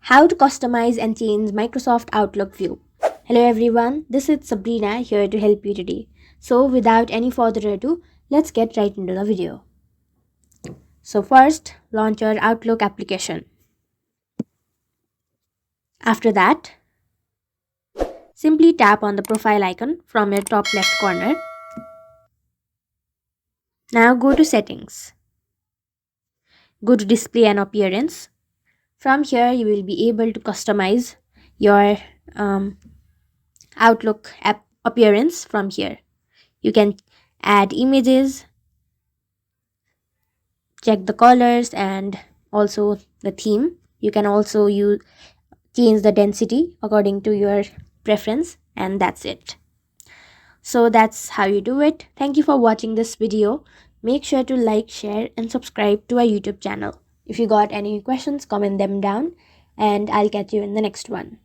How to customize and change Microsoft Outlook view. Hello everyone, this is Sabrina here to help you today. So without any further ado, let's get right into the video. So first, launch your Outlook application. After that, simply tap on the profile icon from your top left corner. Now go to settings. Go to display and appearance. From here, you will be able to customize your Outlook app appearance from here. You can add images, check the colors, and also the theme. You can also change the density according to your preference, and that's it. So that's how you do it. Thank you for watching this video. Make sure to like, share, and subscribe to our YouTube channel. If you got any questions, comment them down, and I'll catch you in the next one.